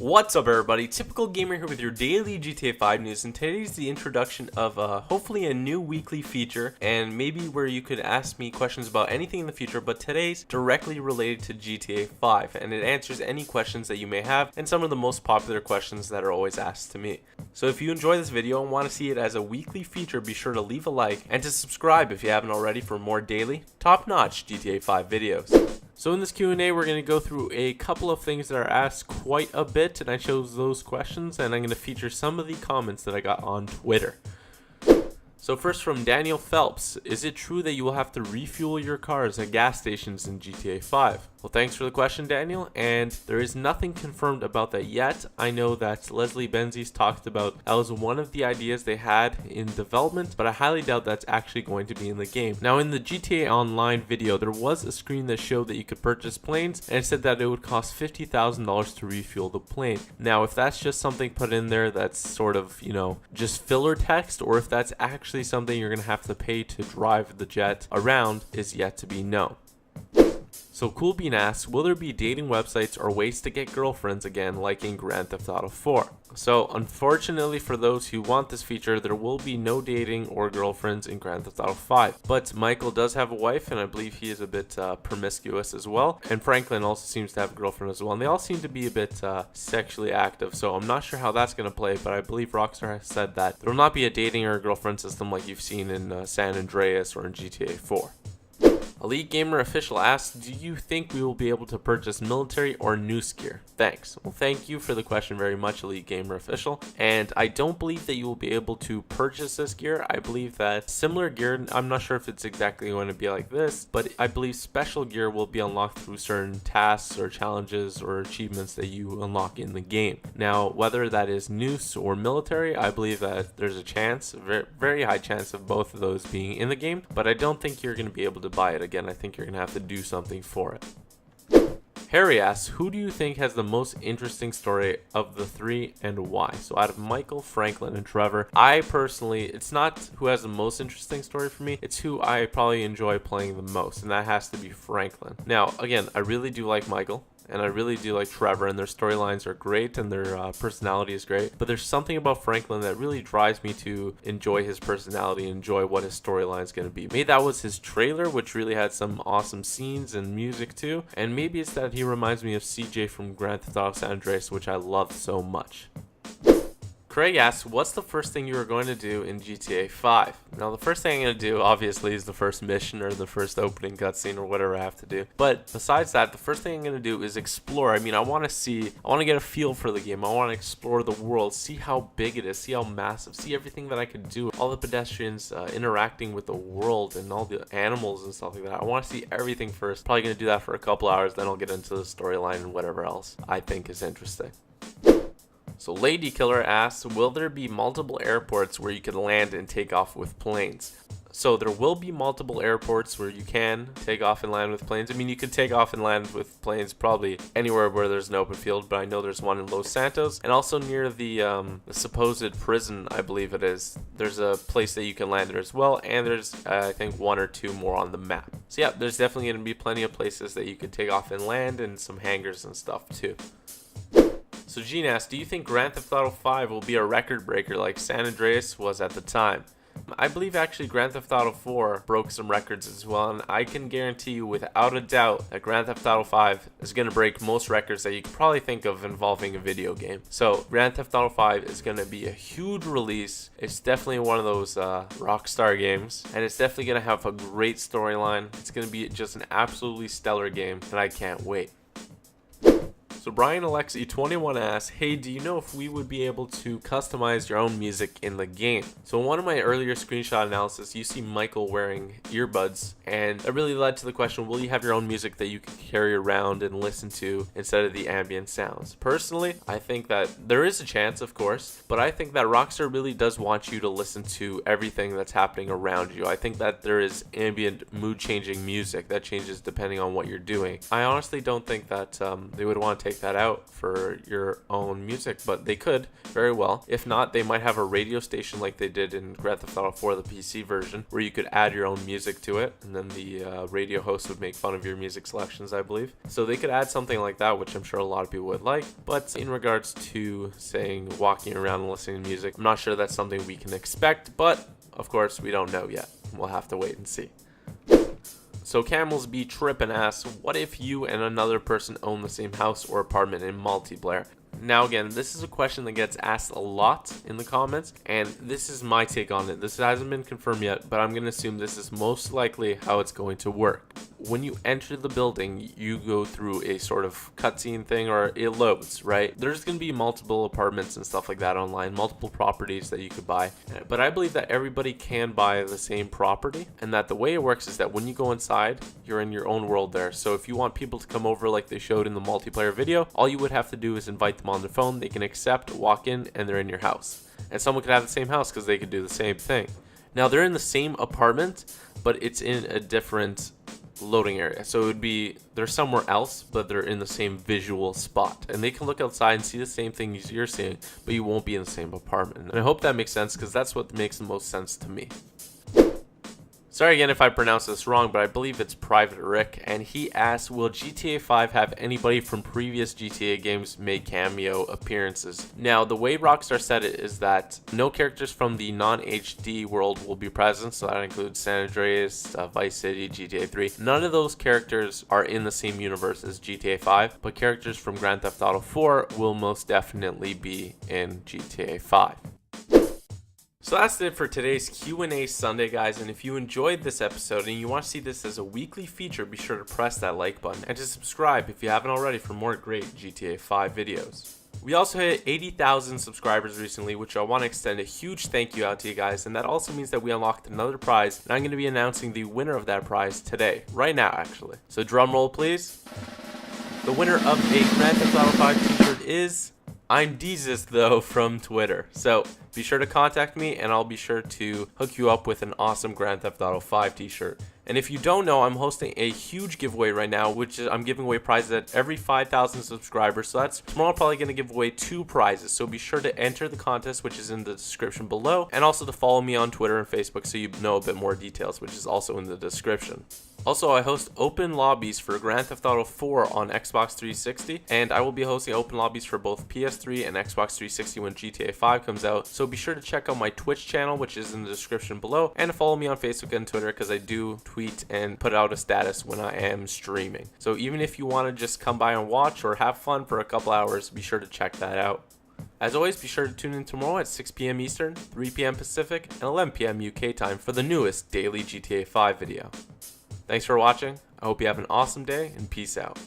What's up everybody, Typical Gamer here with your daily GTA 5 news, and today's the introduction of hopefully a new weekly feature, and maybe where you could ask me questions about anything in the future, but today's directly related to GTA 5, and it answers any questions that you may have, and some of the most popular questions that are always asked to me. So if you enjoy this video and want to see it as a weekly feature, be sure to leave a like, and to subscribe if you haven't already for more daily, top-notch GTA 5 videos. So in this Q&A, we're going to go through a couple of things that are asked quite a bit, and I chose those questions, and I'm going to feature some of the comments that I got on Twitter. So first from Daniel Phelps, is it true that you will have to refuel your cars at gas stations in GTA 5? Well, thanks for the question, Daniel, and there is nothing confirmed about that yet. I know that Leslie Benzies talked about that was one of the ideas they had in development, but I highly doubt that's actually going to be in the game. Now, in the GTA Online video, there was a screen that showed that you could purchase planes, and it said that it would cost $50,000 to refuel the plane. Now, if that's just something put in there that's sort of, just filler text, or if that's actually something you're going to have to pay to drive the jet around is yet to be known. So Cool Bean asks, will there be dating websites or ways to get girlfriends again like in Grand Theft Auto 4? So unfortunately for those who want this feature, there will be no dating or girlfriends in Grand Theft Auto 5. But Michael does have a wife, and I believe he is a bit promiscuous as well. And Franklin also seems to have a girlfriend as well. And they all seem to be a bit sexually active. So I'm not sure how that's going to play, but I believe Rockstar has said that there will not be a dating or a girlfriend system like you've seen in San Andreas or in GTA 4. Elite Gamer Official asks, do you think we will be able to purchase military or noose gear? Thanks. Well, thank you for the question very much, Elite Gamer Official. And I don't believe that you will be able to purchase this gear. I believe that similar gear, I'm not sure if it's exactly going to be like this, but I believe special gear will be unlocked through certain tasks or challenges or achievements that you unlock in the game. Now, whether that is noose or military, I believe that there's a chance, very high chance of both of those being in the game, but I don't think you're going to be able to buy it again. I think you're gonna have to do something for it. Harry asks, who do you think has the most interesting story of the three and why? So out of Michael, Franklin, and Trevor, I personally, it's not who has the most interesting story for me, it's who I probably enjoy playing the most, and that has to be Franklin. Now, again, I really do like Michael, and I really do like Trevor, and their storylines are great, and their personality is great. But there's something about Franklin that really drives me to enjoy his personality and enjoy what his storyline is going to be. Maybe that was his trailer, which really had some awesome scenes and music too. And maybe it's that he reminds me of CJ from Grand Theft Auto San Andreas, which I love so much. Craig asks, what's the first thing you are going to do in GTA 5? Now, the first thing I'm going to do, obviously, is the first mission or the first opening cutscene or whatever I have to do. But besides that, the first thing I'm going to do is explore. I mean, I want to get a feel for the game. I want to explore the world, see how big it is, see how massive, see everything that I can do. All the pedestrians interacting with the world and all the animals and stuff like that. I want to see everything first. Probably going to do that for a couple hours, then I'll get into the storyline and whatever else I think is interesting. So Lady Killer asks, will there be multiple airports where you can land and take off with planes? So there will be multiple airports where you can take off and land with planes. I mean, you could take off and land with planes probably anywhere where there's an open field, but I know there's one in Los Santos, and also near the supposed prison, I believe it is. There's a place that you can land there as well, and there's I think one or two more on the map. So yeah, there's definitely going to be plenty of places that you could take off and land, and some hangars and stuff too. So Gene asks, do you think Grand Theft Auto 5 will be a record breaker like San Andreas was at the time? I believe actually Grand Theft Auto 4 broke some records as well, and I can guarantee you without a doubt that Grand Theft Auto 5 is going to break most records that you could probably think of involving a video game. So Grand Theft Auto 5 is going to be a huge release. It's definitely one of those Rockstar games, and it's definitely going to have a great storyline. It's going to be just an absolutely stellar game, and I can't wait. So Brian Alexi 21 asks, hey, do you know if we would be able to customize your own music in the game? So in one of my earlier screenshot analysis, you see Michael wearing earbuds, and that really led to the question, will you have your own music that you can carry around and listen to instead of the ambient sounds? Personally, I think that there is a chance, of course, but I think that Rockstar really does want you to listen to everything that's happening around you. I think that there is ambient mood changing music that changes depending on what you're doing. I honestly don't think that they would want to take take that out for your own music, but they could very well. If not, they might have a radio station like they did in Grand Theft Auto 4, the PC version, where you could add your own music to it, and then the radio host would make fun of your music selections, I believe. So they could add something like that, which I'm sure a lot of people would like. But in regards to saying walking around and listening to music, I'm not sure that's something we can expect, but of course we don't know yet. We'll have to wait and see. So Camels Be Trippin' asks, what if you and another person own the same house or apartment in multiplayer? Now again, this is a question that gets asked a lot in the comments, and this is my take on it. This hasn't been confirmed yet, but I'm going to assume this is most likely how it's going to work. When you enter the building, you go through a sort of cutscene thing, or it loads, right? There's going to be multiple apartments and stuff like that online, multiple properties that you could buy. But I believe that everybody can buy the same property, and that the way it works is that when you go inside, you're in your own world there. So if you want people to come over like they showed in the multiplayer video, all you would have to do is invite them on their phone. They can accept, walk in, and they're in your house. And someone could have the same house because they could do the same thing. Now they're in the same apartment, but it's in a different loading area. So it would be they're somewhere else, but they're in the same visual spot, and they can look outside and see the same thing as you're seeing, but you won't be in the same apartment. And I hope that makes sense, because that's what makes the most sense to me. Sorry again if I pronounce this wrong, but I believe it's Private Rick, and he asks, will GTA 5 have anybody from previous GTA games make cameo appearances? Now, the way Rockstar said it is that no characters from the non-HD world will be present, so that includes San Andreas, Vice City, GTA 3. None of those characters are in the same universe as GTA 5, but characters from Grand Theft Auto 4 will most definitely be in GTA 5. So that's it for today's Q&A Sunday, guys, and if you enjoyed this episode and you want to see this as a weekly feature, be sure to press that like button and to subscribe if you haven't already for more great GTA 5 videos. We also hit 80,000 subscribers recently, which I want to extend a huge thank you out to you guys, and that also means that we unlocked another prize, and I'm going to be announcing the winner of that prize today, right now actually. So drum roll please. The winner of a Grand Theft Auto 5 t-shirt is I'm Deezus though from Twitter. So be sure to contact me and I'll be sure to hook you up with an awesome Grand Theft Auto 5 t-shirt. And if you don't know, I'm hosting a huge giveaway right now, which is I'm giving away prizes at every 5,000 subscribers. So that's tomorrow. I'm probably going to give away 2 prizes. So be sure to enter the contest, which is in the description below, and also to follow me on Twitter and Facebook so you know a bit more details, which is also in the description. Also, I host open lobbies for Grand Theft Auto 4 on Xbox 360, and I will be hosting open lobbies for both PS3 and Xbox 360 when GTA 5 comes out. So be sure to check out my Twitch channel, which is in the description below, and to follow me on Facebook and Twitter because I do tweet and put out a status when I am streaming. So even if you want to just come by and watch or have fun for a couple hours, be sure to check that out. As always, be sure to tune in tomorrow at 6 p.m. Eastern, 3 p.m. Pacific, and 11 p.m. UK time for the newest daily GTA 5 video. Thanks for watching. I hope you have an awesome day, and peace out.